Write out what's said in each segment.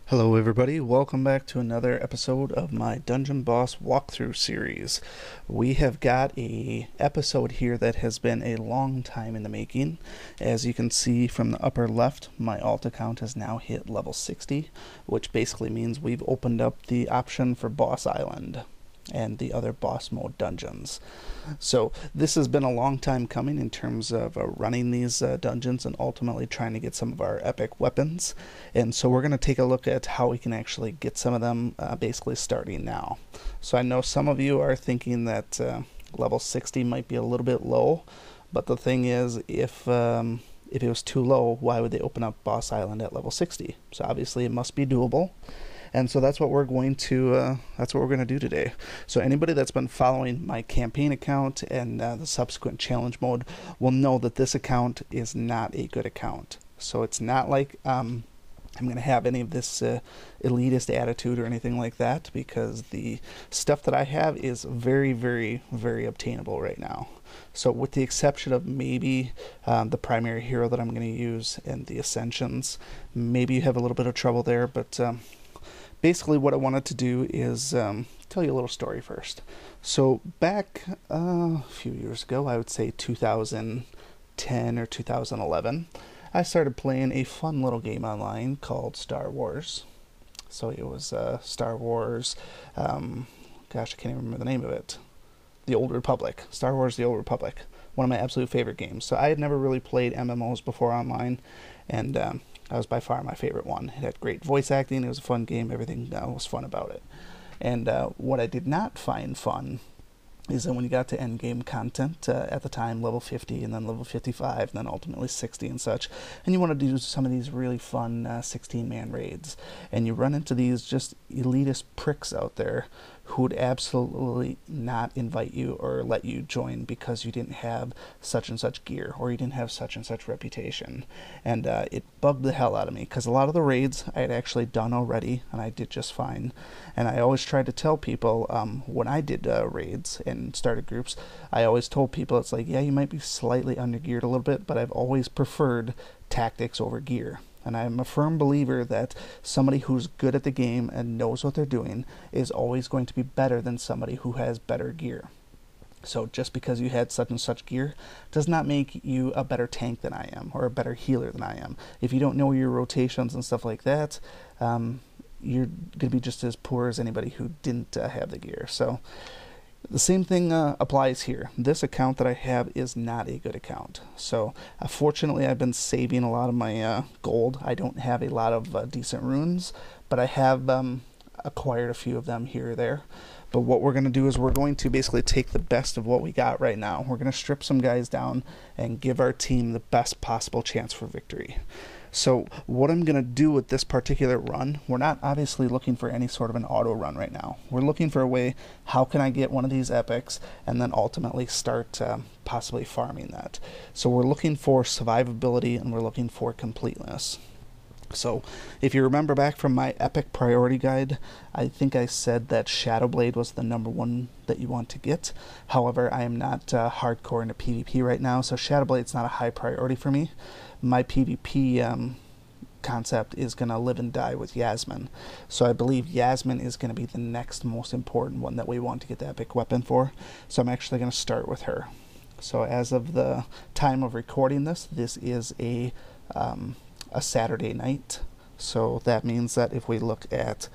Hello everybody, welcome back to another episode of my Dungeon Boss walkthrough series. We have got a episode here that has been a long time in the making. As you can see from the upper left, my alt account has now hit level 60, which basically means we've opened up the option for Boss Island and the other boss mode dungeons. So this has been a long time coming in terms of running these dungeons and ultimately trying to get some of our epic weapons. And so we're going to take a look at how we can actually get some of them basically starting now. So I know some of you are thinking that level 60 might be a little bit low, but the thing is, if it was too low, why would they open up Boss Island at level 60? So obviously it must be doable. And so that's what we're going to do today. So anybody that's been following my campaign account and the subsequent challenge mode will know that this account is not a good account. So it's not like I'm going to have any of this elitist attitude or anything like that, because the stuff that I have is very, very, very obtainable right now. So with the exception of maybe the primary hero that I'm going to use and the ascensions, maybe you have a little bit of trouble there, but basically what I wanted to do is tell you a little story first. So back a few years ago, I would say 2010 or 2011, I started playing a fun little game online called Star Wars. So it was Star Wars, gosh, I can't even remember the name of it. The Old Republic. Star Wars The Old Republic. One of my absolute favorite games. So I had never really played MMOs before online, and that was by far my favorite one. It had great voice acting, it was a fun game, everything was fun about it. And what I did not find fun is that when you got to end game content, at the time level 50 and then level 55 and then ultimately 60 and such, and you want to do some of these really fun 16-man raids, and you run into these just elitist pricks out there who would absolutely not invite you or let you join because you didn't have such and such gear or you didn't have such and such reputation. And it bugged the hell out of me, because a lot of the raids I had actually done already and I did just fine. And I always tried to tell people when I did raids and started groups, I always told people, it's like, yeah, you might be slightly undergeared a little bit, but I've always preferred tactics over gear. And I'm a firm believer that somebody who's good at the game and knows what they're doing is always going to be better than somebody who has better gear. So just because you had such and such gear does not make you a better tank than I am or a better healer than I am. If you don't know your rotations and stuff like that, you're going to be just as poor as anybody who didn't have the gear. So the same thing applies here. This account that I have is not a good account. So fortunately I've been saving a lot of my gold. I don't have a lot of decent runes, but I have acquired a few of them here or there. But what we're going to do is we're going to basically take the best of what we got right now. We're going to strip some guys down and give our team the best possible chance for victory. So what I'm going to do with this particular run, we're not obviously looking for any sort of an auto run right now. We're looking for a way, how can I get one of these epics and then ultimately start possibly farming that. So we're looking for survivability and we're looking for completeness. So if you remember back from my epic priority guide, I think I said that Shadowblade was the #1 that you want to get. However, I am not hardcore into PvP right now, so Shadowblade's not a high priority for me. My PvP concept is going to live and die with Yasmin. So I believe Yasmin is going to be the next most important one that we want to get the epic weapon for. So I'm actually going to start with her. So as of the time of recording this, this is a Saturday night. So that means that if we look at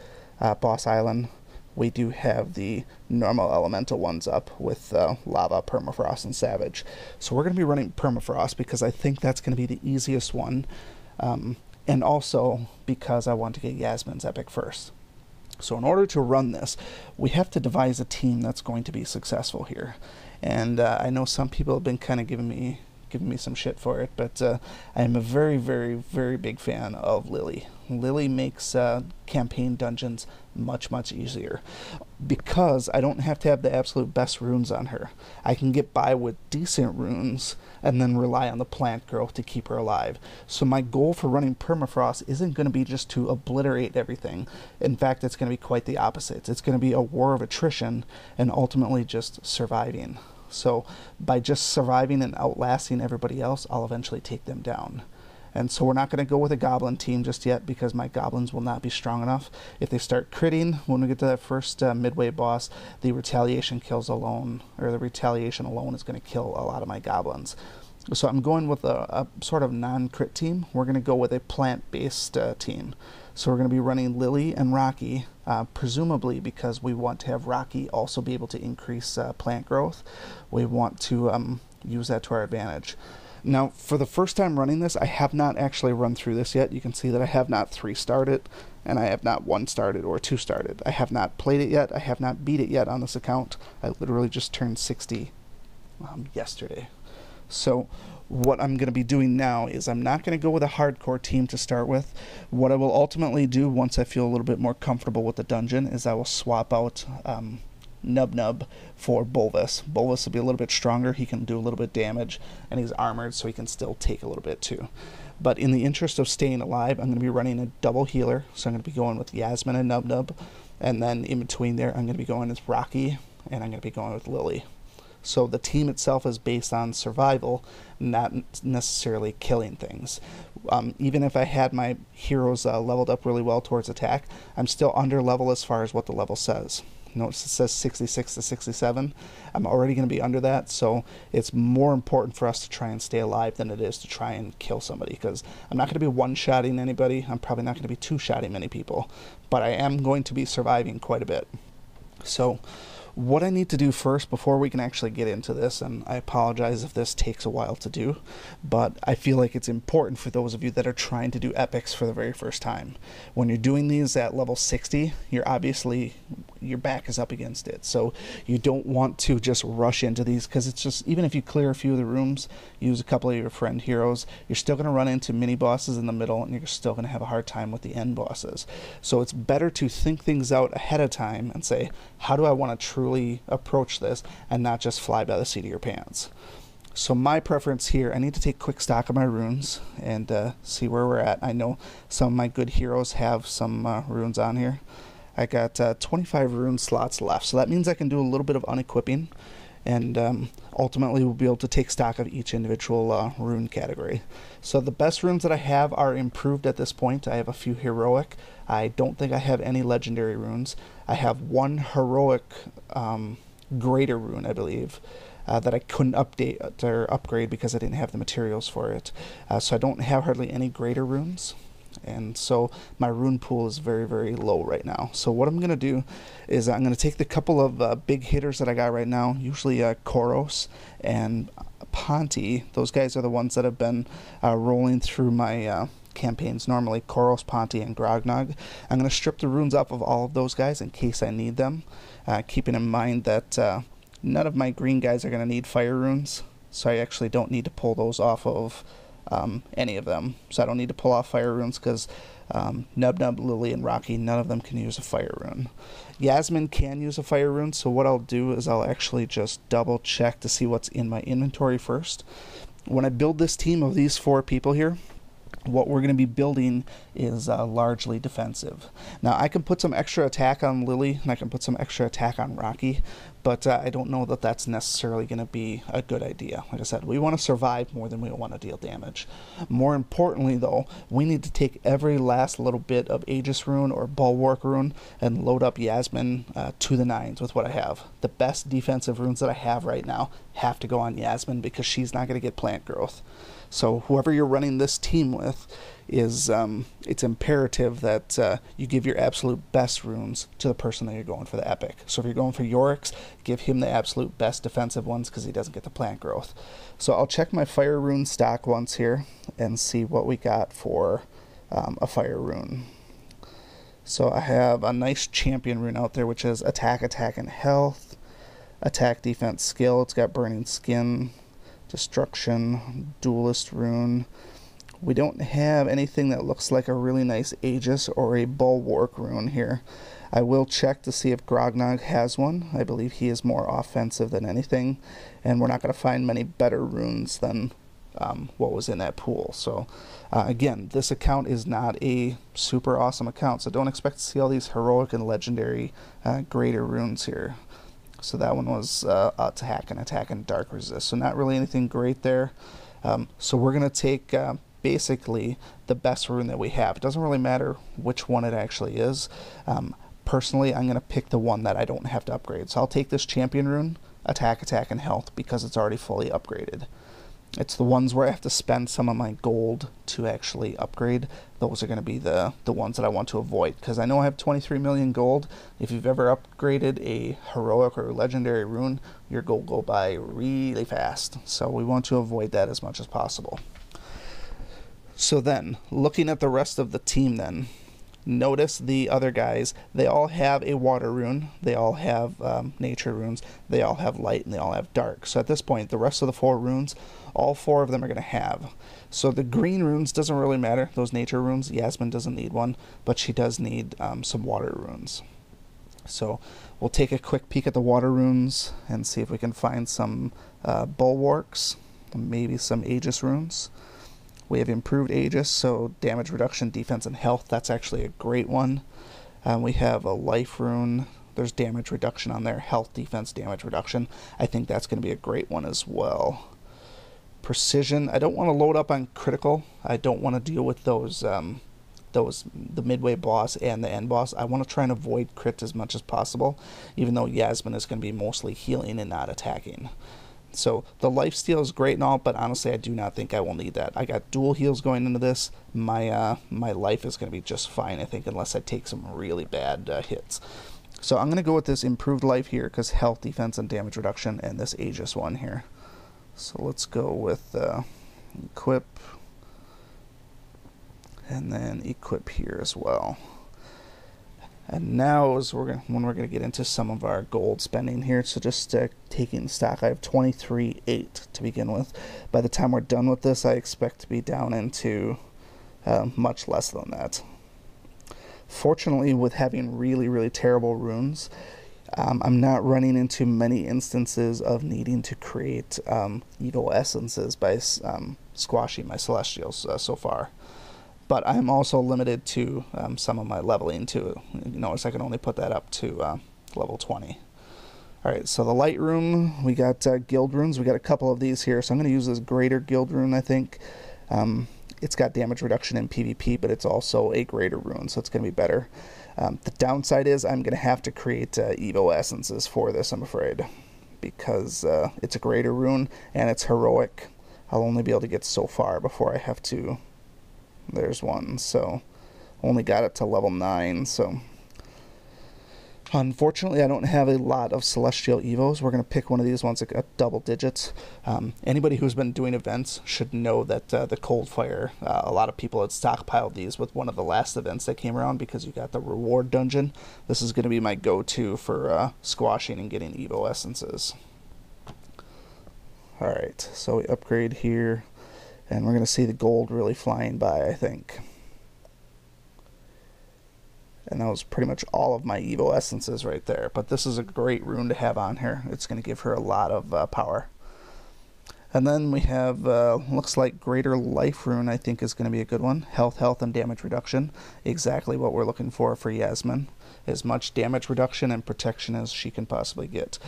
Boss Island, we do have the normal elemental ones up with Lava, Permafrost, and Savage. So we're going to be running Permafrost because I think that's going to be the easiest one. And also because I want to get Yasmin's epic first. So in order to run this, we have to devise a team that's going to be successful here. And I know some people have been kind of giving me some shit for it, but I am a very, very, very big fan of Lily. Lily makes campaign dungeons much, much easier because I don't have to have the absolute best runes on her. I can get by with decent runes and then rely on the plant girl to keep her alive. So my goal for running Permafrost isn't going to be just to obliterate everything. In fact, it's going to be quite the opposite. It's going to be a war of attrition and ultimately just surviving. So by just surviving and outlasting everybody else, I'll eventually take them down. And so we're not going to go with a goblin team just yet because my goblins will not be strong enough. If they start critting when we get to that first midway boss, the retaliation alone is going to kill a lot of my goblins. So I'm going with a sort of non-crit team. We're going to go with a plant-based team. So we're going to be running Lily and Rocky, presumably because we want to have Rocky also be able to increase plant growth. We want to use that to our advantage. Now, for the first time running this, I have not actually run through this yet. You can see that I have not 3-starred it, and I have not 1-starred it or 2-starred it. I have not played it yet. I have not beat it yet on this account. I literally just turned 60 yesterday. So what I'm going to be doing now is I'm not going to go with a hardcore team to start with. What I will ultimately do once I feel a little bit more comfortable with the dungeon is I will swap out Nub Nub for Bolvis. Bolvis will be a little bit stronger, he can do a little bit damage, and he's armored so he can still take a little bit too. But in the interest of staying alive, I'm going to be running a double healer, so I'm going to be going with Yasmin and Nub Nub, and then in between there I'm going to be going with Rocky, and I'm going to be going with Lily. So the team itself is based on survival, not necessarily killing things. Even if I had my heroes leveled up really well towards attack, I'm still under level as far as what the level says. Notice it says 66 to 67. I'm already going to be under that, so it's more important for us to try and stay alive than it is to try and kill somebody, because I'm not going to be one-shotting anybody. I'm probably not going to be two-shotting many people, but I am going to be surviving quite a bit. So what I need to do first before we can actually get into this, and I apologize if this takes a while to do, but I feel like it's important for those of you that are trying to do epics for the very first time. When you're doing these at level 60, you're obviously, your back is up against it, so you don't want to just rush into these, because it's just, even if you clear a few of the rooms, use a couple of your friend heroes, you're still going to run into mini bosses in the middle, and you're still going to have a hard time with the end bosses. So it's better to think things out ahead of time and say, how do I want to truly approach this, and not just fly by the seat of your pants. So my preference here, I need to take quick stock of my runes and see where we're at. I know some of my good heroes have some runes on here. I got 25 rune slots left, so that means I can do a little bit of unequipping, and ultimately we'll be able to take stock of each individual rune category. So the best runes that I have are improved at this point. I have a few heroic. I don't think I have any legendary runes. I have one heroic greater rune, I believe, that I couldn't update or upgrade because I didn't have the materials for it. So I don't have hardly any greater runes, and so my rune pool is very, very low right now. So what I'm going to do is I'm going to take the couple of big hitters that I got right now, usually Koros and Ponti. Those guys are the ones that have been rolling through my campaigns normally, Koros, Ponti, and Grognog. I'm going to strip the runes off of all of those guys in case I need them, keeping in mind that none of my green guys are going to need fire runes, so I actually don't need to pull those off of any of them. So I don't need to pull off fire runes because Nub Nub, Lily, and Rocky, none of them can use a fire rune. Yasmin can use a fire rune, so what I'll do is I'll actually just double check to see what's in my inventory first. When I build this team of these 4 people here, what we're going to be building is largely defensive. Now, I can put some extra attack on Lily, and I can put some extra attack on Rocky, but I don't know that that's necessarily going to be a good idea. Like I said, we want to survive more than we want to deal damage. More importantly, though, we need to take every last little bit of Aegis rune or Bulwark rune and load up Yasmin to the nines with what I have. The best defensive runes that I have right now have to go on Yasmin because she's not going to get plant growth. So whoever you're running this team with, is it's imperative that you give your absolute best runes to the person that you're going for the epic. So if you're going for Yorick's, give him the absolute best defensive ones because he doesn't get the plant growth. So I'll check my fire rune stock once here and see what we got for a fire rune. So I have a nice champion rune out there, which is attack, attack, and health. Attack, defense, skill. It's got burning skin, destruction, duelist rune. We don't have anything that looks like a really nice Aegis or a Bulwark rune here. I will check to see if Grognog has one. I believe he is more offensive than anything, and we're not going to find many better runes than what was in that pool. So again, this account is not a super awesome account, so don't expect to see all these heroic and legendary greater runes here. So that one was attack and dark resist, so not really anything great there. So we're going to take basically the best rune that we have. It doesn't really matter which one it actually is. Personally, I'm going to pick the one that I don't have to upgrade. So I'll take this champion rune, attack, and health, because it's already fully upgraded. It's the ones where I have to spend some of my gold to actually upgrade. Those are going to be the ones that I want to avoid, because I know I have 23 million gold. If you've ever upgraded a heroic or legendary rune, your gold go by really fast. So we want to avoid that as much as possible. So then, looking at the rest of the team then, notice the other guys, they all have a water rune, they all have nature runes, they all have light, and they all have dark. So at this point, the rest of the 4 runes, all 4 of them are going to have. So the green runes doesn't really matter, those nature runes. Yasmin doesn't need one, but she does need some water runes. So we'll take a quick peek at the water runes and see if we can find some bulwarks, maybe some Aegis runes. We have improved Aegis, so damage reduction, defense, and health. That's actually a great one. We have a life rune. There's damage reduction on there. Health, defense, damage reduction. I think that's going to be a great one as well. Precision. I don't want to load up on critical. I don't want to deal with the midway boss and the end boss. I want to try and avoid crit as much as possible, even though Yasmin is going to be mostly healing and not attacking. So the lifesteal is great and all, but honestly I do not think I will need that. I got dual heals going into this. My life is going to be just fine, I think, unless I take some really bad hits. So I'm going to go with this improved life here, because health, defense, and damage reduction, and this Aegis one here. So let's go with equip, and then equip here as well. And now is when we're going to get into some of our gold spending here. So just taking stock, I have 23.8 to begin with. By the time we're done with this, I expect to be down into much less than that. Fortunately, with having really terrible runes, I'm not running into many instances of needing to create evil essences by squashing my celestials so far. But I'm also limited to some of my leveling too. You notice I can only put that up to level 20. Alright, so the light rune, we got guild runes. We got a couple of these here, so I'm going to use this greater guild rune, I think. It's got damage reduction in PvP, but it's also a greater rune, so it's going to be better. The downside is I'm going to have to create Evo essences for this, I'm afraid, because it's a greater rune and it's heroic. I'll only be able to get so far before I have to... There's one, so only got it to level 9, so unfortunately I don't have a lot of celestial evos. We're going to pick one of these ones at double digits. Anybody who's been doing events should know that the cold fire, a lot of people had stockpiled these with one of the last events that came around, because you got the reward dungeon. This is going to be my go-to for squashing and getting evo essences. Alright, so we upgrade here. And we're going to see the gold really flying by, I think. And that was pretty much all of my Evo essences right there. But this is a great rune to have on here. It's going to give her a lot of power. And then we have, looks like Greater Life rune, I think, is going to be a good one. Health, and damage reduction. Exactly what we're looking for Yasmin. As much damage reduction and protection as she can possibly get.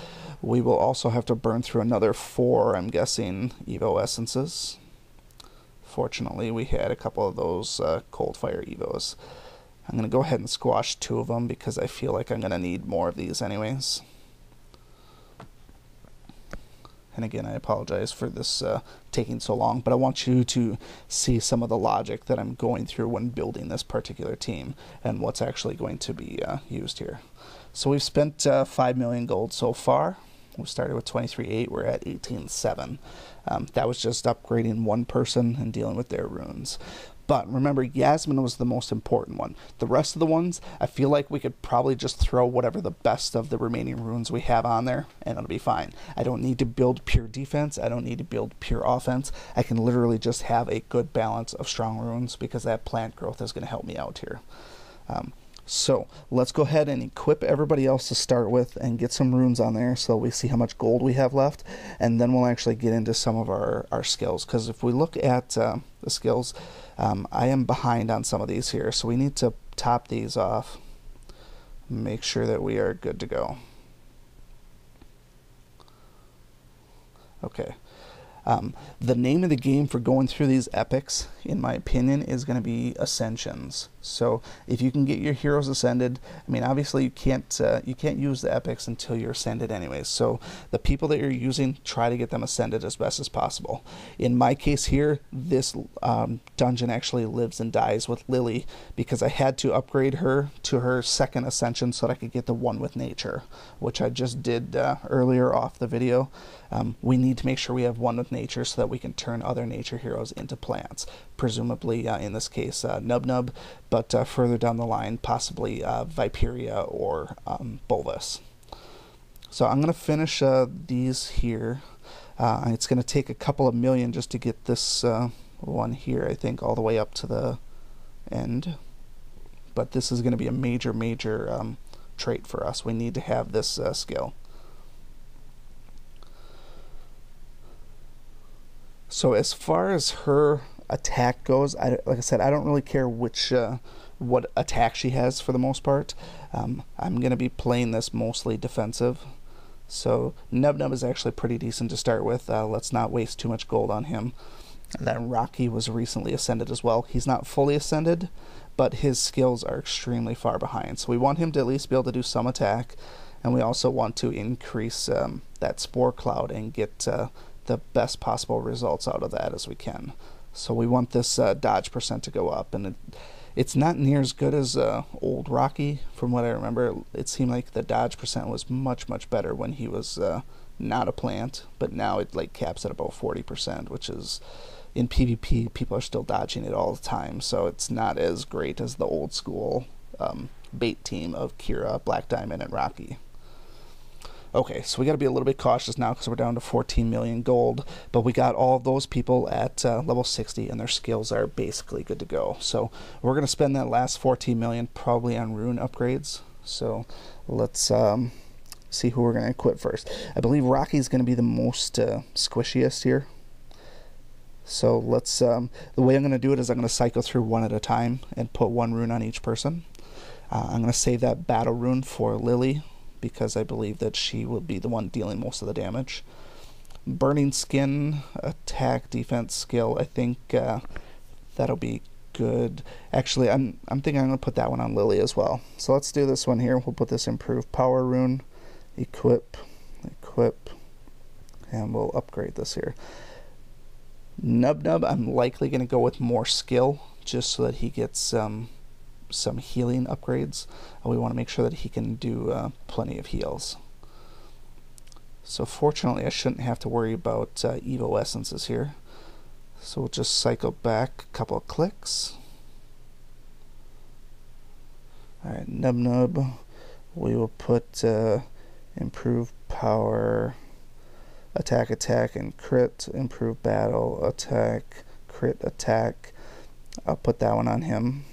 We will also have to burn through another 4, I'm guessing, Evo essences. Fortunately, we had a couple of those cold fire evos. I'm going to go ahead and squash 2 of them, because I feel like I'm going to need more of these anyways. And again, I apologize for this taking so long, but I want you to see some of the logic that I'm going through when building this particular team and what's actually going to be used here. So we've spent 5 million gold so far. We started with 23.8, we're at 18.7. That was just upgrading one person and dealing with their runes. But remember, Yasmin was the most important one. The rest of the ones, I feel like we could probably just throw whatever the best of the remaining runes we have on there, and it'll be fine. I don't need to build pure defense. I don't need to build pure offense. I can literally just have a good balance of strong runes, because that plant growth is going to help me out here. So let's go ahead and equip everybody else to start with and get some runes on there, so we see how much gold we have left, and then we'll actually get into some of our skills. Because if we look at the skills, I am behind on some of these here, so we need to top these off, make sure that we are good to go. Okay. The name of the game for going through these epics, in my opinion, is going to be ascensions. So if you can get your heroes ascended, I mean, obviously you can't use the epics until you're ascended anyways. So the people that you're using, try to get them ascended as best as possible. In my case here, this dungeon actually lives and dies with Lily, because I had to upgrade her to her second ascension so that I could get the one with nature, which I just did earlier off the video. We need to make sure we have one with nature so that we can turn other nature heroes into plants. Presumably, in this case, Nub Nub, but further down the line, possibly Viperia or Bulbous. So I'm going to finish these here. It's going to take a couple of million just to get this one here, I think, all the way up to the end. But this is going to be a major trait for us. We need to have this skill. So as far as her attack goes, like I said, I don't really care which what attack she has for the most part. I'm going to be playing this mostly defensive. So Nub Nub is actually pretty decent to start with. Let's not waste too much gold on him. And then Rocky was recently ascended as well. He's not fully ascended, but his skills are extremely far behind. So we want him to at least be able to do some attack, and we also want to increase that Spore Cloud and get the best possible results out of that as we can. So we want this dodge percent to go up, and it's not near as good as old Rocky. From what I remember, it seemed like the dodge percent was much better when he was not a plant, but now it like caps at about 40%, which is, in PvP, people are still dodging it all the time, so it's not as great as the old school bait team of Kira, Black Diamond, and Rocky. Okay, so we got to be a little bit cautious now because we're down to 14 million gold, but we got all of those people at level 60, and their skills are basically good to go. So we're going to spend that last 14 million probably on rune upgrades. So let's see who we're going to equip first. I believe Rocky's going to be the most squishiest here. So let's, the way I'm going to do it is I'm going to cycle through one at a time and put one rune on each person. I'm going to save that battle rune for Lily, because I believe that she will be the one dealing most of the damage. Burning Skin, attack, defense, skill, I think that'll be good. Actually, I'm thinking I'm going to put that one on Lily as well. So let's do this one here. We'll put this improved power rune, equip, and we'll upgrade this here. Nub Nub, I'm likely going to go with more skill, just so that he gets some healing upgrades. We want to make sure that he can do plenty of heals. So fortunately I shouldn't have to worry about Evo Essences here. So we'll just cycle back a couple of clicks. Alright, Nub Nub, we will put improve power, attack, and crit, improve battle, attack, crit, attack. I'll put that one on him.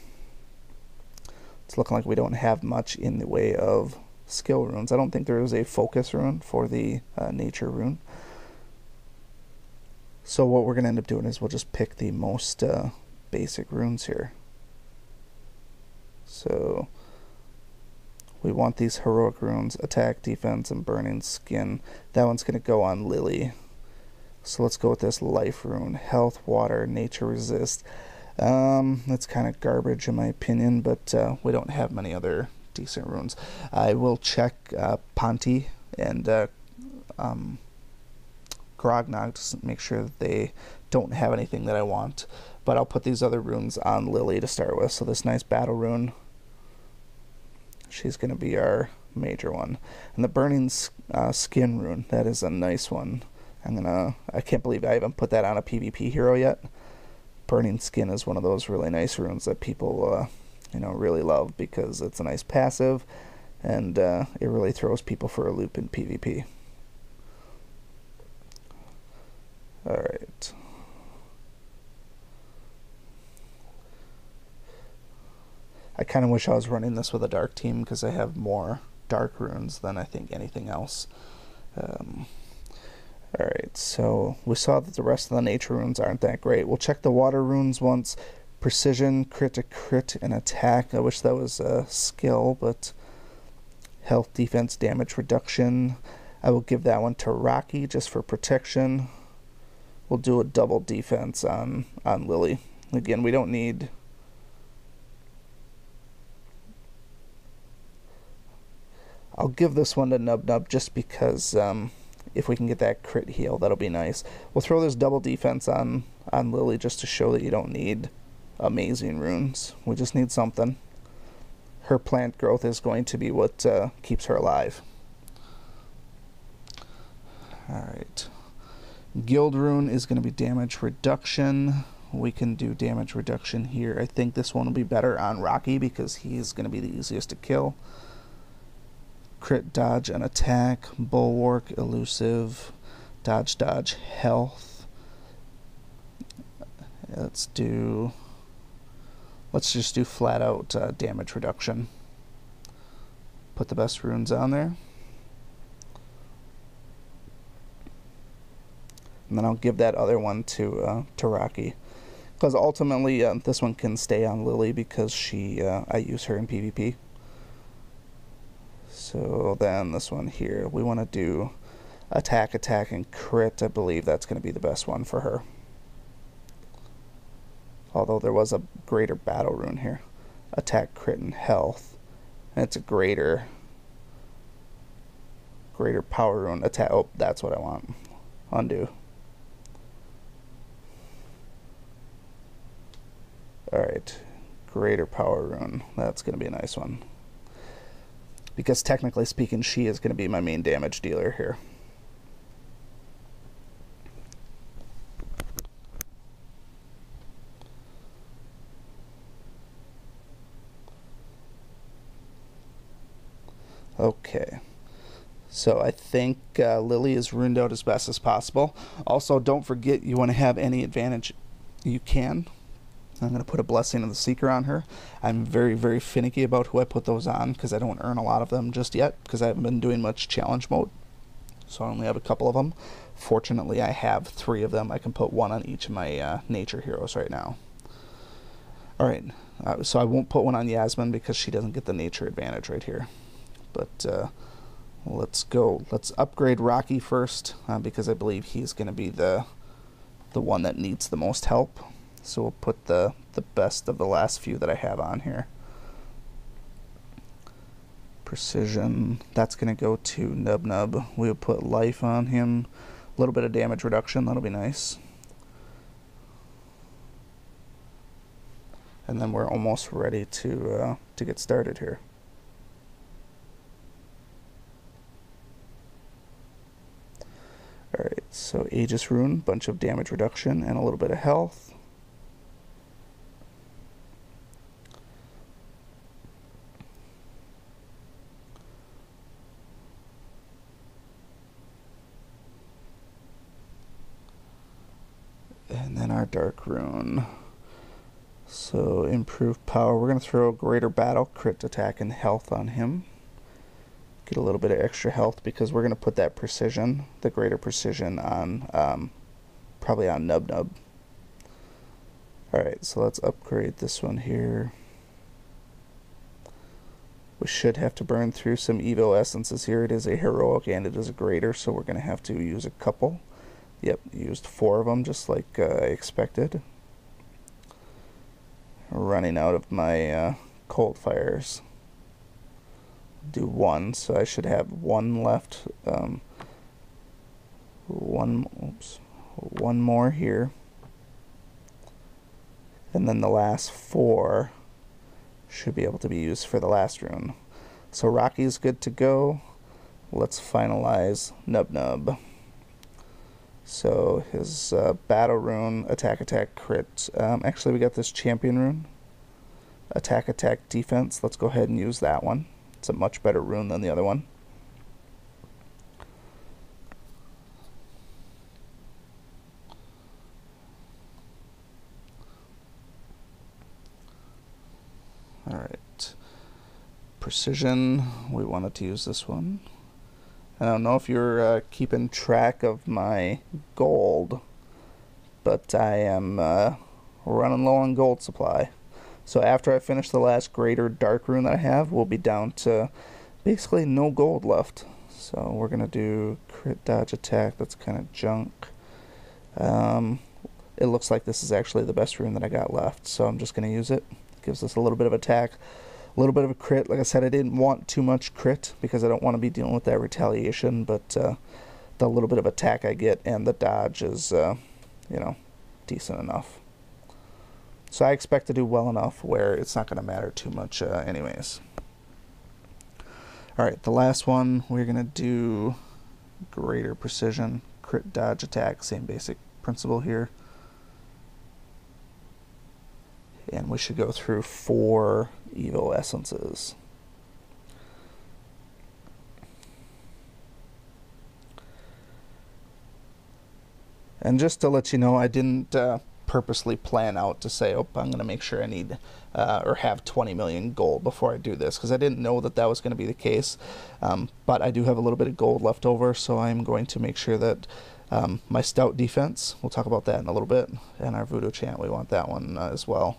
It's looking like we don't have much in the way of skill runes. I don't think there is a focus rune for the nature rune. So what we're going to end up doing is we'll just pick the most basic runes here. So we want these heroic runes, attack, defense, and burning skin. That one's going to go on Lily. So let's go with this life rune, health, water, nature resist. That's kind of garbage in my opinion, but we don't have many other decent runes. I will check Ponti and Grognog to make sure that they don't have anything that I want, but I'll put these other runes on Lily to start with. So this nice battle rune, she's going to be our major one, and the burning skin rune, that is a nice one. I can't believe I haven't put that on a PvP hero yet. Burning Skin is one of those really nice runes that people really love, because it's a nice passive, and it really throws people for a loop in PvP. Alright. I kind of wish I was running this with a dark team, because I have more dark runes than I think anything else. Alright, so we saw that the rest of the nature runes aren't that great. We'll check the water runes once. Precision, crit, and attack. I wish that was a skill, but health, defense, damage reduction. I will give that one to Rocky just for protection. we'll do a double defense on Lily. Again, we don't need... I'll give this one to Nub Nub just because if we can get that crit heal, that'll be nice. We'll throw this double defense on Lily just to show that you don't need amazing runes. We just need something. Her plant growth is going to be what keeps her alive. Alright. Guild rune is going to be damage reduction. We can do damage reduction here. I think this one will be better on Rocky because he's going to be the easiest to kill. Crit, dodge, and attack. Bulwark, elusive, dodge, health. Let's just do flat out damage reduction. Put the best runes on there. And then I'll give that other one to Rocky. Because ultimately this one can stay on Lily because I use her in PvP. So then this one here, we want to do attack, and crit. I believe that's going to be the best one for her. Although there was a greater battle rune here. Attack, crit, and health. And it's a greater power rune. Attack. Oh, that's what I want. Undo. Alright. Greater power rune. That's going to be a nice one. Because technically speaking, she is going to be my main damage dealer here. Okay. So I think Lily is runed out as best as possible. Also, don't forget you want to have any advantage you can. I'm going to put a Blessing of the Seeker on her. I'm very, very finicky about who I put those on because I don't earn a lot of them just yet because I haven't been doing much challenge mode. So I only have a couple of them. Fortunately, I have 3 of them. I can put 1 on each of my nature heroes right now. Alright, so I won't put one on Yasmin because she doesn't get the nature advantage right here. But let's go. Let's upgrade Rocky first because I believe he's going to be the one that needs the most help. So we'll put the best of the last few that I have on here. Precision, that's going to go to Nub Nub. We'll put life on him. A little bit of damage reduction, that'll be nice. And then we're almost ready to get started here. Alright, so Aegis Rune, bunch of damage reduction and a little bit of health. And then our Dark Rune. So improved power. We're going to throw Greater Battle, crit, attack, and health on him. Get a little bit of extra health because we're going to put that precision, the greater precision on, probably on Nub Nub. Alright, so let's upgrade this one here. We should have to burn through some Evo Essences here. It is a heroic and it is a greater, so we're going to have to use a couple. Yep, used 4 of them just like I expected. Running out of my cold fires. Do 1, so I should have 1 left. One more here. And then the last 4 should be able to be used for the last rune. So Rocky's good to go. Let's finalize Nub Nub. So his battle rune, attack, crit. Actually, we got this champion rune. Attack, defense. Let's go ahead and use that one. It's a much better rune than the other one. Alright. Precision. We wanted to use this one. I don't know if you're keeping track of my gold, but I am running low on gold supply. So after I finish the last greater dark rune that I have, we'll be down to basically no gold left. So we're going to do crit, dodge, attack. That's kind of junk. It looks like this is actually the best rune that I got left, so I'm just going to use it. Gives us a little bit of attack, a little bit of a crit. Like I said, I didn't want too much crit because I don't want to be dealing with that retaliation, but the little bit of attack I get and the dodge is, decent enough. So I expect to do well enough where it's not going to matter too much anyways. Alright, the last one, we're going to do greater precision, crit, dodge, attack, same basic principle here. And we should go through 4 Evo essences. And just to let you know, I didn't purposely plan out to say, oh, I'm going to make sure I need or have 20 million gold before I do this, because I didn't know that that was going to be the case. But I do have a little bit of gold left over, so I'm going to make sure that my stout defense, we'll talk about that in a little bit, and our voodoo chant, we want that one as well.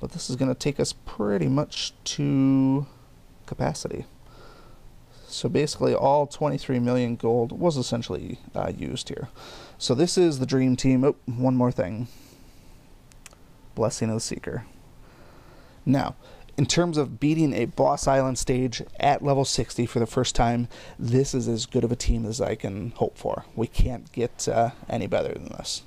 But this is going to take us pretty much to capacity. So basically all 23 million gold was essentially used here. So this is the dream team. Oh, one more thing. Blessing of the Seeker. Now, in terms of beating a boss island stage at level 60 for the first time, this is as good of a team as I can hope for. We can't get any better than this.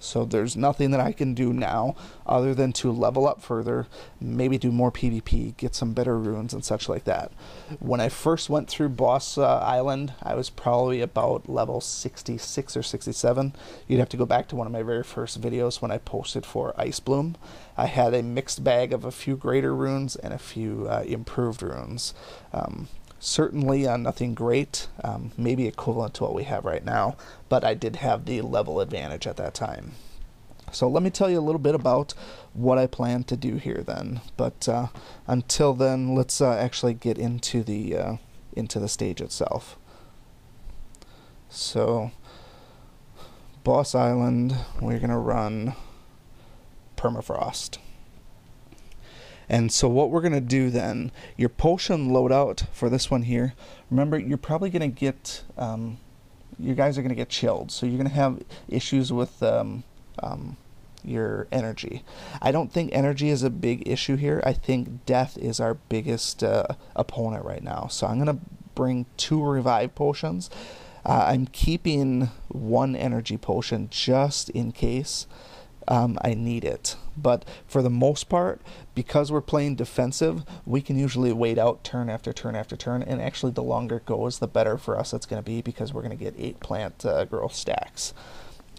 So there's nothing that I can do now other than to level up further, maybe do more PvP, get some better runes and such like that. When I first went through Boss Island, I was probably about level 66 or 67. You'd have to go back to one of my very first videos when I posted for Ice Bloom. I had a mixed bag of a few greater runes and a few improved runes. Certainly nothing great, maybe equivalent to what we have right now, but I did have the level advantage at that time. So let me tell you a little bit about what I plan to do here then. But until then, let's actually get into the stage itself. So, Boss Island, we're gonna run Permafrost. And so what we're going to do then, your potion loadout for this one here, remember you're probably going to get, you guys are going to get chilled. So you're going to have issues with your energy. I don't think energy is a big issue here. I think death is our biggest opponent right now. So I'm going to bring 2 revive potions. I'm keeping 1 energy potion just in case I need it. But for the most part, because we're playing defensive, we can usually wait out turn after turn after turn, and actually the longer it goes, the better for us it's going to be, because we're going to get 8 plant growth stacks.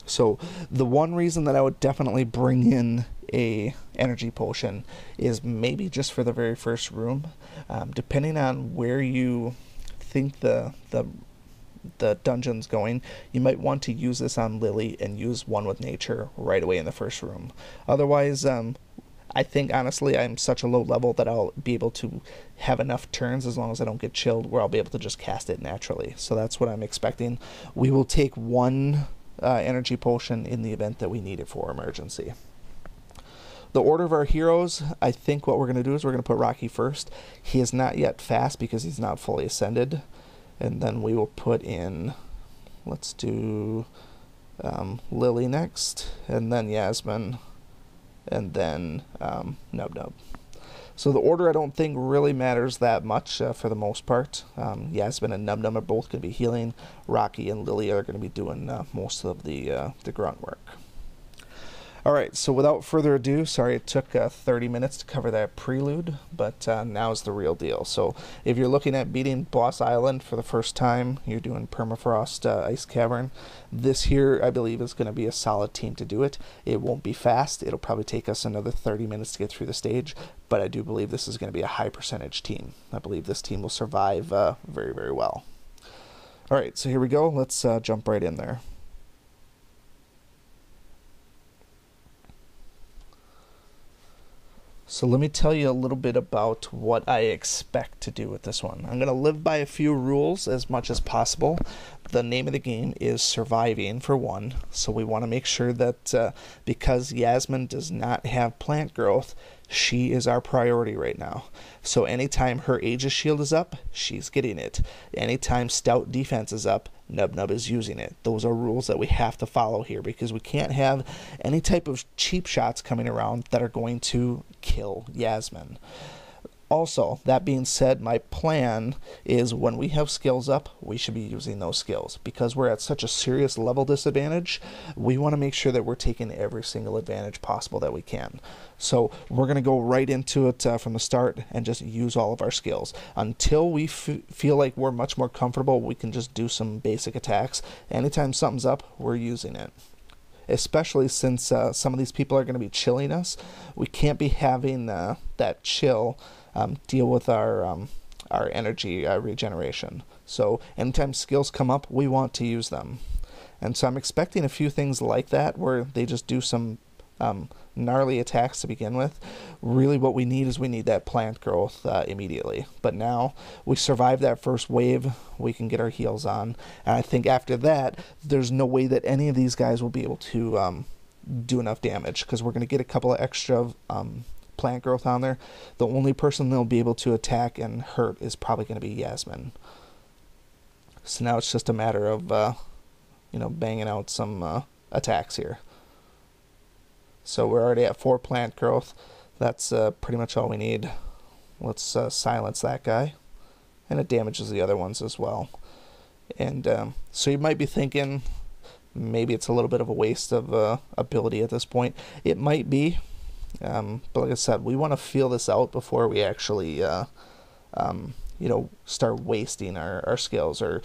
So the one reason that I would definitely bring in a energy potion is maybe just for the very first room, depending on where you think the dungeon's going, you might want to use this on Lily and use One with Nature right away in the first room. Otherwise, I think honestly I'm such a low level that I'll be able to have enough turns, as long as I don't get chilled, where I'll be able to just cast it naturally. So that's what I'm expecting. We will take 1 energy potion in the event that we need it for emergency. The order of our heroes, I think what we're going to do is we're going to put Rocky first. He is not yet fast because he's not fully ascended. And then we will put in, let's do Lily next, and then Yasmin, and then Nub Nub. So the order I don't think really matters that much for the most part. Yasmin and Nub Nub are both going to be healing. Rocky and Lily are going to be doing most of the grunt work. Alright, so without further ado, sorry it took 30 minutes to cover that prelude, but now's the real deal. So if you're looking at beating Boss Island for the first time, you're doing Permafrost Ice Cavern, this here I believe is going to be a solid team to do it. It won't be fast, it'll probably take us another 30 minutes to get through the stage, but I do believe this is going to be a high percentage team. I believe this team will survive very, very well. Alright, so here we go, let's jump right in there. So let me tell you a little bit about what I expect to do with this one. I'm going to live by a few rules as much as possible. The name of the game is surviving, for one, so we want to make sure that because Yasmin does not have plant growth, She is our priority right now. So anytime her Aegis shield is up, she's getting it. Anytime stout defense is up, Nub Nub is using it. Those are rules that we have to follow here, because we can't have any type of cheap shots coming around that are going to kill Yasmin. Also, that being said, my plan is when we have skills up, we should be using those skills. Because we're at such a serious level disadvantage, we want to make sure that we're taking every single advantage possible that we can. So we're going to go right into it from the start and just use all of our skills. Until we feel like we're much more comfortable, we can just do some basic attacks. Anytime something's up, we're using it. Especially since some of these people are going to be chilling us. We can't be having that chill deal with our energy regeneration. So anytime skills come up, we want to use them. And so I'm expecting a few things like that, where they just do some gnarly attacks to begin with. Really what we need is that plant growth immediately. But now we survive that first wave, we can get our heals on. And I think after that, there's no way that any of these guys will be able to do enough damage, because we're going to get a couple of extra plant growth on there. The only person they'll be able to attack and hurt is probably going to be Yasmin. So now it's just a matter of banging out some attacks here. So we're already at 4 plant growth. That's pretty much all we need. Let's silence that guy, and it damages the other ones as well. And so you might be thinking maybe it's a little bit of a waste of ability at this point. It might be. But like I said, we want to feel this out before we actually, start wasting our skills or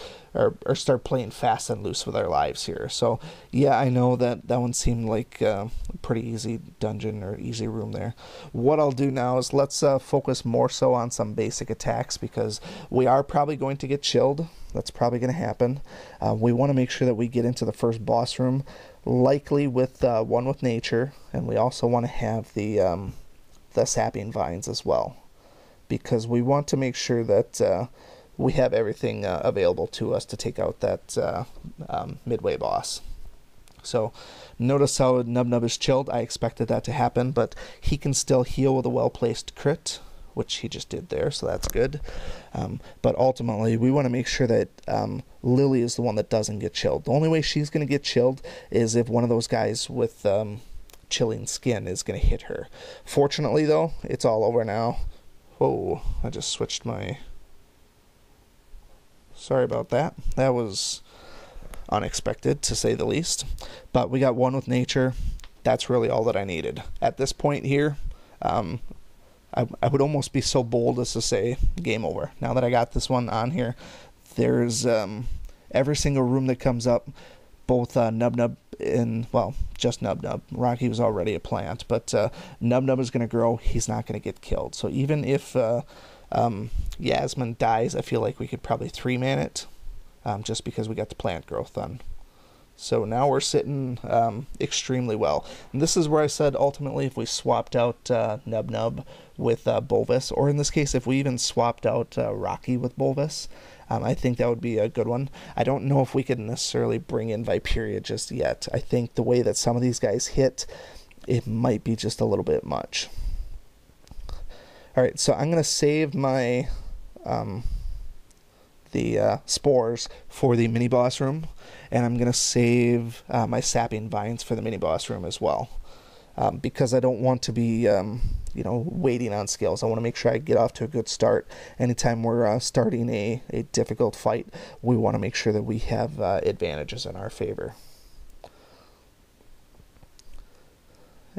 start playing fast and loose with our lives here. So, yeah, I know that one seemed like a pretty easy dungeon or easy room there. What I'll do now is let's focus more so on some basic attacks, because we are probably going to get chilled. That's probably going to happen. We want to make sure that we get into the first boss room, likely with one with nature, and we also want to have the sapping vines as well, because we want to make sure that we have everything available to us to take out that midway boss. So notice how Nub Nub is chilled. I expected that to happen, but he can still heal with a well-placed crit, which he just did there, so that's good. But ultimately, we want to make sure that Lily is the one that doesn't get chilled. The only way she's going to get chilled is if one of those guys with chilling skin is going to hit her. Fortunately, though, it's all over now. Whoa, I just switched my... Sorry about that. That was unexpected, to say the least. But we got one with nature. That's really all that I needed. At this point here, I would almost be so bold as to say game over. Now that I got this one on here, there's every single room that comes up, both Nub Nub and, well, just Nub Nub. Rocky was already a plant, but Nub Nub is going to grow. He's not going to get killed. So even if Yasmin dies, I feel like we could probably 3-man it, just because we got the plant growth done. So now we're sitting extremely well. And this is where I said ultimately if we swapped out Nub Nub with Bolvis, or in this case if we even swapped out Rocky with Bolvis, I think that would be a good one. I don't know if we could necessarily bring in Viperia just yet. I think the way that some of these guys hit, it might be just a little bit much. Alright, so I'm going to save my spores for the mini boss room, and I'm going to save my sapping vines for the mini boss room as well, because I don't want to be waiting on skills. I want to make sure I get off to a good start. Anytime we're starting a difficult fight, we want to make sure that we have advantages in our favor.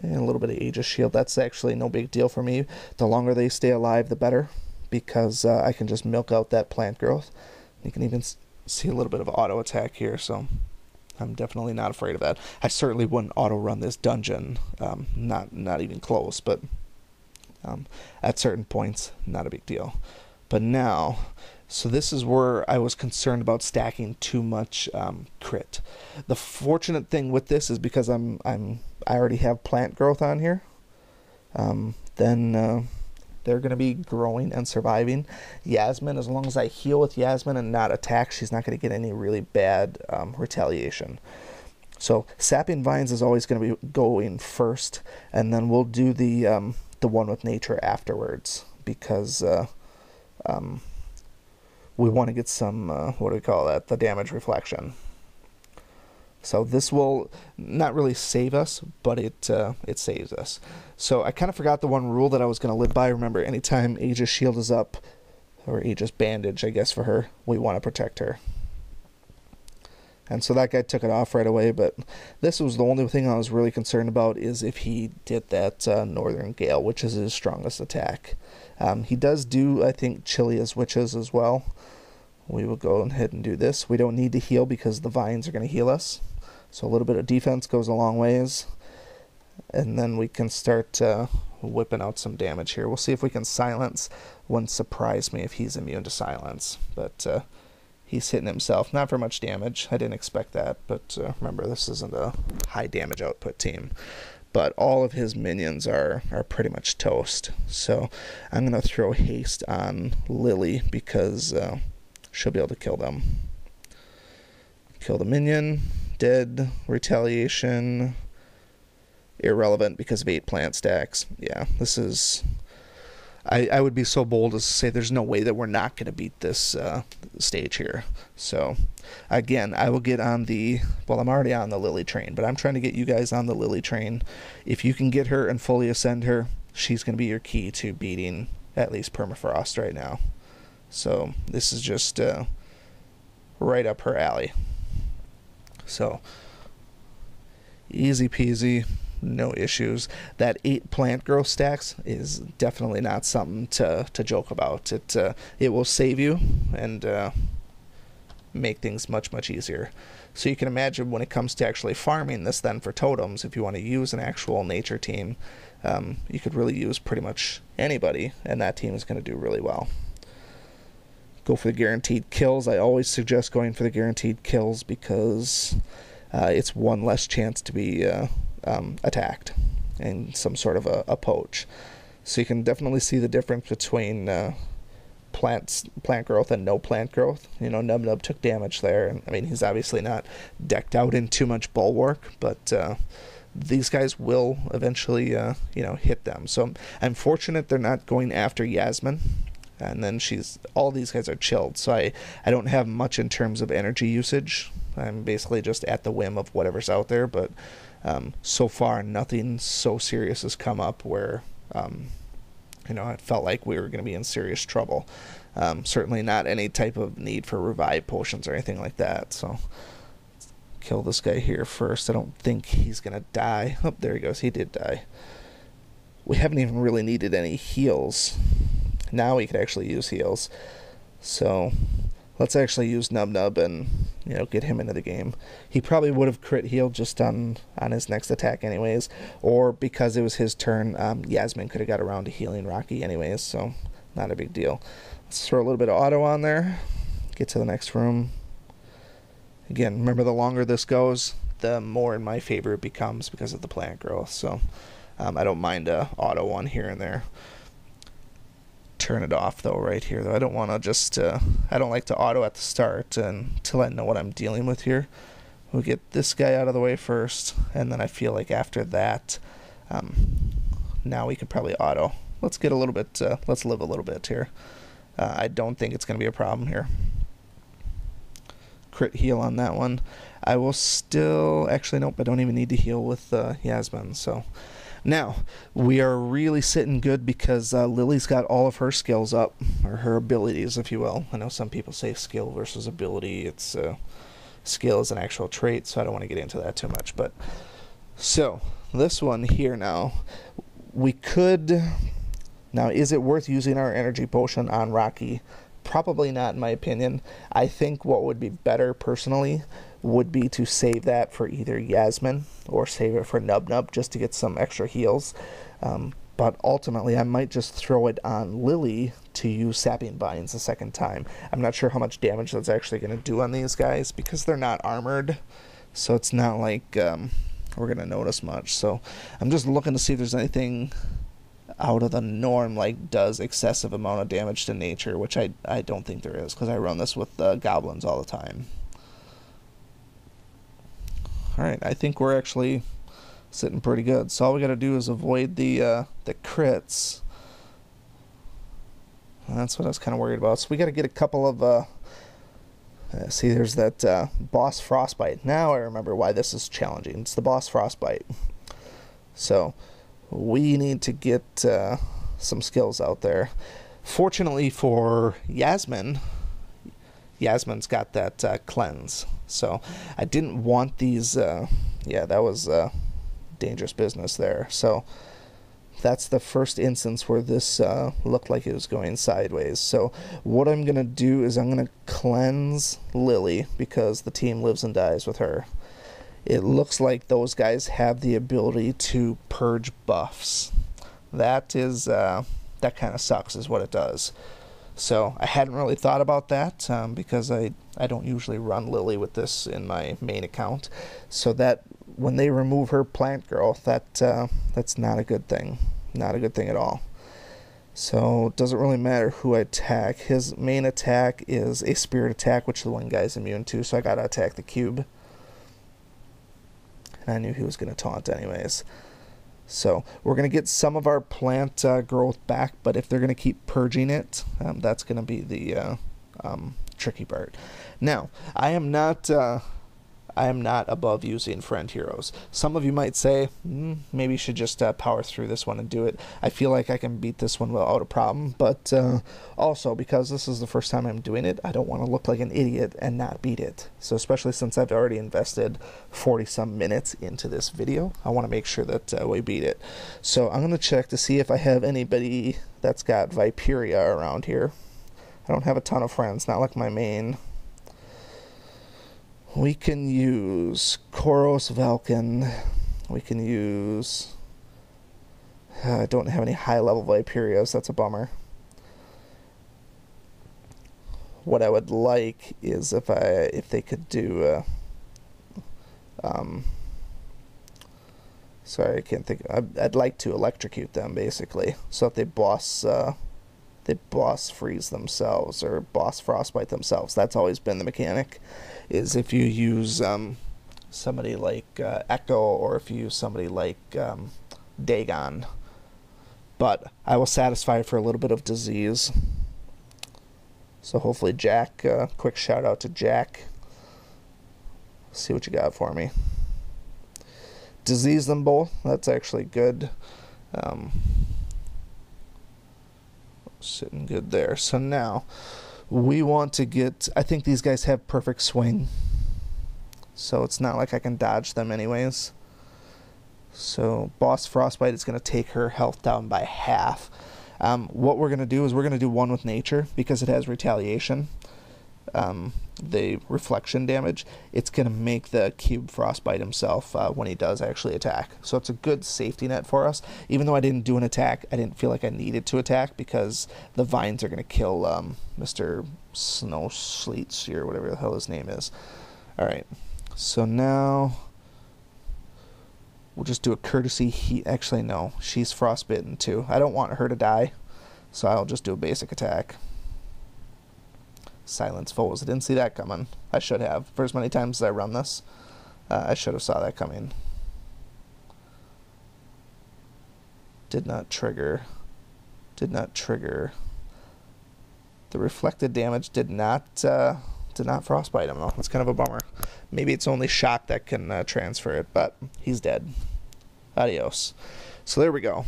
And a little bit of Aegis shield. That's actually no big deal for me. The longer they stay alive, the better, because I can just milk out that plant growth. You can even see a little bit of auto attack here, so I'm definitely not afraid of that. I certainly wouldn't auto run this dungeon, not even close, but at certain points, not a big deal. But now, so this is where I was concerned about stacking too much crit. The fortunate thing with this is because I already have plant growth on here, then they're going to be growing and surviving. Yasmin, as long as I heal with Yasmin and not attack, she's not going to get any really bad retaliation. So sapping vines is always going to be going first, and then we'll do the the one with nature afterwards, because we want to get some, what do we call that, the damage reflection. So this will not really save us, but it saves us. So I kind of forgot the one rule that I was going to live by. Remember, anytime Aegis shield is up, or Aegis bandage, I guess, for her, we want to protect her. And so that guy took it off right away, but this was the only thing I was really concerned about, is if he did that Northern Gale, which is his strongest attack. He does do, I think, Chilia's Witches as well. We will go ahead and do this. We don't need to heal because the vines are going to heal us. So a little bit of defense goes a long ways. And then we can start whipping out some damage here. We'll see if we can silence. Wouldn't surprise me if he's immune to silence. But he's hitting himself. Not for much damage. I didn't expect that. But remember, this isn't a high damage output team. But all of his minions are pretty much toast. So I'm going to throw haste on Lily because she'll be able to kill them. Kill the minion. Dead. Retaliation. Irrelevant because of 8 plant stacks. Yeah, this is... I would be so bold as to say there's no way that we're not going to beat this stage here. So, again, I will get on the... Well, I'm already on the Lily train, but I'm trying to get you guys on the Lily train. If you can get her and fully ascend her, she's going to be your key to beating at least Permafrost right now. So, this is just right up her alley. So, easy peasy. No issues. That 8 plant growth stacks is definitely not something to joke about. It will save you and make things much easier. So you can imagine when it comes to actually farming this then for totems, if you want to use an actual nature team, you could really use pretty much anybody, and that team is going to do really well. Go for the guaranteed kills. I always suggest going for the guaranteed kills because it's one less chance to be attacked in some sort of a poach. So you can definitely see the difference between plant growth and no plant growth. You know, Nub Nub took damage there, and I mean, he's obviously not decked out in too much bulwark, but these guys will eventually hit them. So I'm fortunate they're not going after Yasmin, and then all these guys are chilled, so I don't have much in terms of energy usage. I'm basically just at the whim of whatever's out there, but so far nothing so serious has come up where it felt like we were going to be in serious trouble. Certainly not any type of need for revive potions or anything like that. So let's kill this guy here first. I don't think he's going to die. Oh, there he goes. He did die. We haven't even really needed any heals. Now we could actually use heals. So let's actually use Nub Nub and get him into the game. He probably would have crit healed just on his next attack anyways, or because it was his turn, Yasmin could have got around to healing Rocky anyways, so not a big deal. Let's throw a little bit of auto on there. Get to the next room. Again, remember, the longer this goes, the more in my favor it becomes because of the plant growth, so I don't mind auto one here and there. Turn it off though right here though. I don't want to just I don't like to auto at the start until I know what I'm dealing with here. We'll get this guy out of the way first, and then I feel like after that now we could probably auto. Let's get a little bit let's live a little bit here. I don't think it's going to be a problem here. Crit heal on that one. I will still actually nope, I don't even need to heal with Yasmin. So now, we are really sitting good because Lily's got all of her skills up, or her abilities, if you will. I know some people say skill versus ability. It's skill is an actual trait, so I don't want to get into that too much. But so, this one here now, we could... Now, is it worth using our energy potion on Rocky? Probably not, in my opinion. I think what would be better, personally, would be to save that for either Yasmin or save it for Nub Nub just to get some extra heals. But ultimately, I might just throw it on Lily to use Sapping Vines a second time. I'm not sure how much damage that's actually going to do on these guys because they're not armored. So it's not like we're going to notice much. So I'm just looking to see if there's anything out of the norm, like does excessive amount of damage to nature, which I don't think there is because I run this with goblins all the time. Alright, I think we're actually Sitting pretty good. So all we got to do is avoid the crits. And that's what I was kind of worried about. So we got to get a couple of... see, there's that boss frostbite. Now I remember why this is challenging. It's the boss frostbite. So we need to get some skills out there. Fortunately for Yasmin, Yasmin's got that cleanse. So I didn't want these... yeah, that was dangerous business there. So that's the first instance where this looked like it was going sideways. So what I'm going to do is I'm going to cleanse Lily because the team lives and dies with her. It looks like those guys have the ability to purge buffs. That is, that kind of sucks is what it does. So I hadn't really thought about that because I don't usually run Lily with this in my main account. So that when they remove her plant girl, that's not a good thing. Not a good thing at all. So it doesn't really matter who I attack. His main attack is a spirit attack, which the one guy's immune to, so I gotta attack the cube. And I knew he was gonna taunt anyways. So we're going to get some of our plant growth back, but if they're going to keep purging it, that's going to be the tricky part. Now, I am not above using friend heroes. Some of you might say, maybe you should just power through this one and do it. I feel like I can beat this one without a problem, but also because this is the first time I'm doing it, I don't want to look like an idiot and not beat it. So especially since I've already invested 40-some minutes into this video, I want to make sure that we beat it. So I'm going to check to see if I have anybody that's got Viperia around here. I don't have a ton of friends, not like my main. We can use Koros Valken. We can use... I don't have any high-level Viperios. That's a bummer. What I would like is if they could do... sorry, I can't think... I'd like to electrocute them, basically. So if they boss freeze themselves or boss frostbite themselves. That's always been the mechanic, is if you use somebody like Echo or if you use somebody like Dagon. But I will satisfy for a little bit of disease. So hopefully Jack, quick shout out to Jack. See what you got for me. Disease them both. That's actually good. Sitting good there. So now we want to get... I think these guys have perfect swing. So it's not like I can dodge them anyways. So Boss Frostbite is going to take her health down by half. What we're going to do is we're going to do one with nature because it has retaliation. The reflection damage, it's going to make the cube frostbite himself when he does actually attack. So it's a good safety net for us. Even though I didn't do an attack, I didn't feel like I needed to attack because the vines are going to kill Mr. Snow Sleets or whatever the hell his name is. Alright, so now we'll just do a courtesy heat. Actually, no, she's frostbitten too. I don't want her to die, so I'll just do a basic attack. Silence foes. I didn't see that coming. I should have. For as many times as I run this, I should have saw that coming. Did not trigger. Did not trigger. The reflected damage did not frostbite him though. That's kind of a bummer. Maybe it's only shock that can transfer it, but he's dead. Adios. So there we go.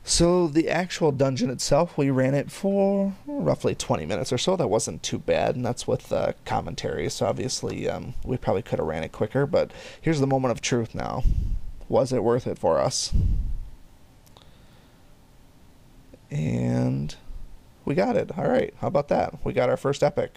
So the actual dungeon itself, we ran it for roughly 20 minutes or so. That wasn't too bad, and that's with commentary. So obviously we probably could have ran it quicker, but here's the moment of truth now. Was it worth it for us? And we got it. All right, how about that? We got our first epic.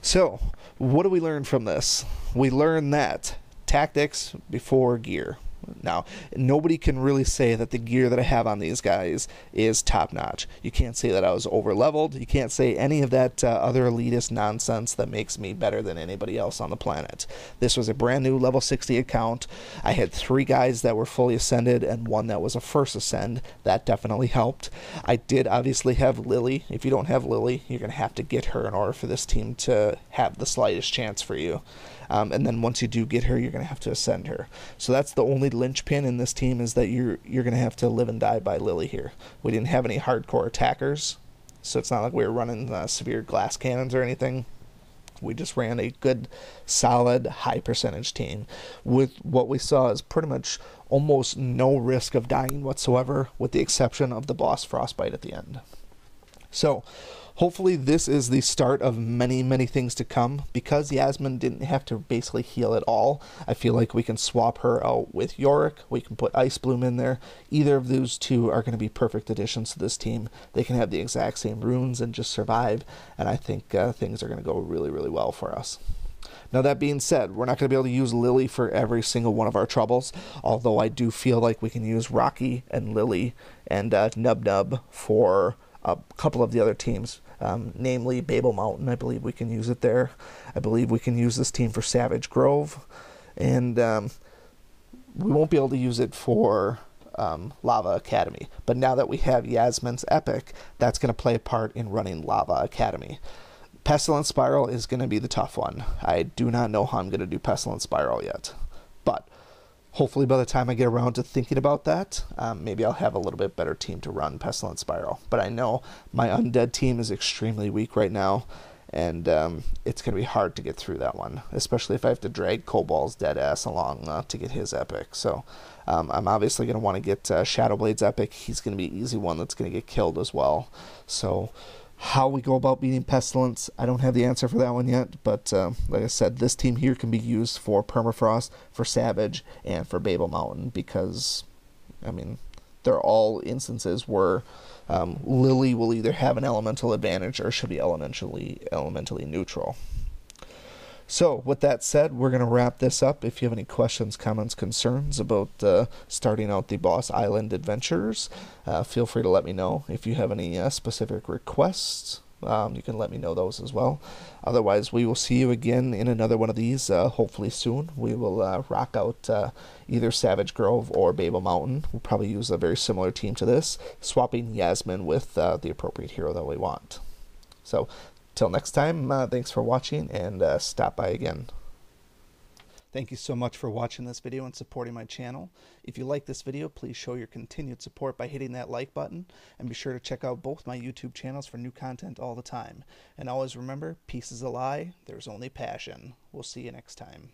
So what do we learn from this? We learned that tactics before gear. Now, nobody can really say that the gear that I have on these guys is top-notch. You can't say that I was over-leveled. You can't say any of that other elitist nonsense that makes me better than anybody else on the planet. This was a brand new level 60 account. I had 3 guys that were fully ascended and 1 that was a first ascend. That definitely helped. I did obviously have Lily. If you don't have Lily, you're going to have to get her in order for this team to have the slightest chance for you. and then once you do get her, you're going to have to ascend her. So that's the only linchpin in this team, is that you're going to have to live and die by Lily here. We didn't have any hardcore attackers, so it's not like we were running severe glass cannons or anything. We just ran a good, solid, high percentage team with what we saw is pretty much almost no risk of dying whatsoever, with the exception of the boss frostbite at the end. So hopefully this is the start of many, many things to come. Because Yasmin didn't have to basically heal at all, I feel like we can swap her out with Yorick. We can put Ice Bloom in there. Either of those two are going to be perfect additions to this team. They can have the exact same runes and just survive, and I think things are going to go really, really well for us. Now, that being said, we're not going to be able to use Lily for every single one of our troubles, although I do feel like we can use Rocky and Lily and Nub Nub for a couple of the other teams, namely Babel Mountain. I believe we can use it there. I believe we can use this team for Savage Grove, and we won't be able to use it for Lava Academy. But now that we have Yasmin's Epic, that's going to play a part in running Lava Academy. Pestilence Spiral is going to be the tough one. I do not know how I'm going to do Pestilence Spiral yet, but hopefully by the time I get around to thinking about that, maybe I'll have a little bit better team to run Pestilence Spiral. But I know my Undead team is extremely weak right now, and it's going to be hard to get through that one, especially if I have to drag Cobal's dead ass along to get his Epic. So I'm obviously going to want to get Shadowblade's Epic. He's going to be an easy one that's going to get killed as well. So how we go about beating Pestilence, I don't have the answer for that one yet, but like I said, this team here can be used for Permafrost, for Savage, and for Babel Mountain, because, I mean, they're all instances where Lily will either have an elemental advantage or she'll be elementally neutral. So, with that said, we're going to wrap this up. If you have any questions, comments, concerns about starting out the Boss Island adventures, feel free to let me know. If you have any specific requests, you can let me know those as well. Otherwise, we will see you again in another one of these, hopefully soon. We will rock out either Savage Grove or Babel Mountain. We'll probably use a very similar team to this, swapping Yasmin with the appropriate hero that we want. So, till next time, thanks for watching, and stop by again. Thank you so much for watching this video and supporting my channel. If you like this video, please show your continued support by hitting that like button, and be sure to check out both my YouTube channels for new content all the time. And always remember, peace is a lie, there's only passion. We'll see you next time.